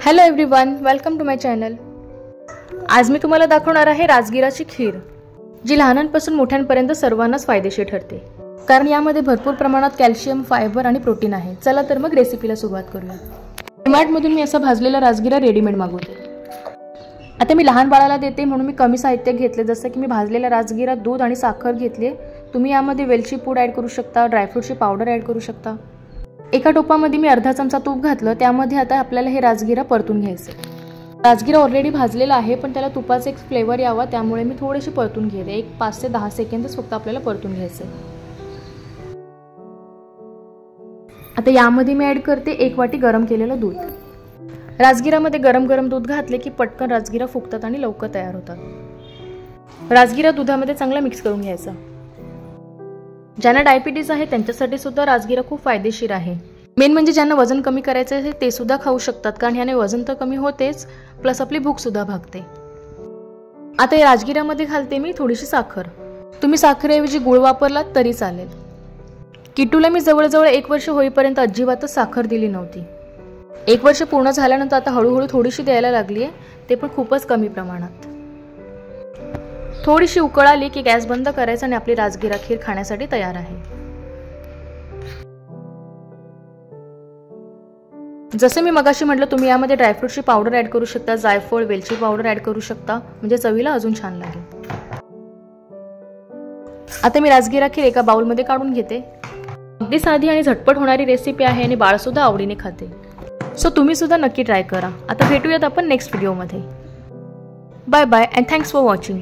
Hello everyone, welcome to my channel. आज मी तुम्हाला दाखवणार आहे राजगिराची खीर, जी लहानांपासून मोठ्यांपर्यंत सर्वांनाच फायदेशीर ठरते, कारण यामध्ये भरपूर प्रमाणात कॅल्शियम, फायबर आणि प्रोटीन आहे। चला तर मग रेसिपीला सुरुवात करूया। डीमार्टमधून मी असा भाजलेला राजगिरा रेडीमेड मागवते। आता मी लहान बाळाला देते म्हणून मी कमी साहित्य घेतले, जसं की मी भाजलेला राजगिरा, दूध आणि साखर घेतली। तुम्ही यामध्ये वेलची पूड ॲड करू शकता, ड्रायफ्रूटची पावडर ॲड करू शकता। एका टोपामध्ये मी अर्धा चमचा तूप घातलं, त्यामध्ये आता आपल्याला हे राजगिरा परतून घ्यायचे। राजगिरा ऑलरेडी भाजलेला आहे, पण त्याला तुपाचा एक फ्लेवर यावा त्यामुळे मी थोडीशी परतून घेते। एक 5 ते 10 सेकंदच फक्त आपल्याला परतून घ्यायचे। आता यामध्ये मी ॲड करते 1 वाटी गरम केलेलं दूध। राजगिरामध्ये गरम दूध घातले की पटकन राजगिरा फुगतात आणि लवकर तयार होतात। राजगिरा दुधामध्ये चांगला मिक्स करून घ्यायचा। ज्यांना डायबिटीज आहे त्यांच्यासाठी सुद्धा राजगिरा खूप फायदेशीर आहे। मेन म्हणजे ज्यांना वजन कमी करायचं आहे ते सुद्धा खाऊ शकतात, कारण याने वजन तर कमी होतेच, प्लस आपली भूक सुद्धा भागते। आता या राजगिरामध्ये घालते मी थोडीशी साखर। तुम्ही साखरेऐवजी गुळ वापरलात तरी चालेल। किट्टूला मी जवळजवळ 1 वर्ष होईपर्यंत अजिबातच साखर दिली नव्हती। 1 वर्ष पूर्ण झाल्यानंतर आता हळूहळू थोडीशी द्यायला लागली आहे, ते पण खूपच कमी प्रमाणात। थोडीशी उकळ आली की गॅस बंद करायचा आणि आपली राजगिरा खीर खाण्यासाठी तयार आहे। जसे मी मगाशी म्हटलं, तुम्ही यामध्ये ड्रायफ्रूटची पावडर ॲड करू शकता, जायफळ, वेलची पावडर ॲड करू शकता, म्हणजे चवीला अजून छान लागेल। आता मी राजगिरा खीर एका बाउलमध्ये काढून घेते। अगदी साधी आणि झटपट होणारी रेसिपी आहे आणि बाळ सुद्धा आवडीने खाते, सो तुम्ही सुद्धा नक्की ट्राय करा। आता भेटूयात आपण नेक्स्ट व्हिडिओमध्ये। Bye bye and thanks for watching.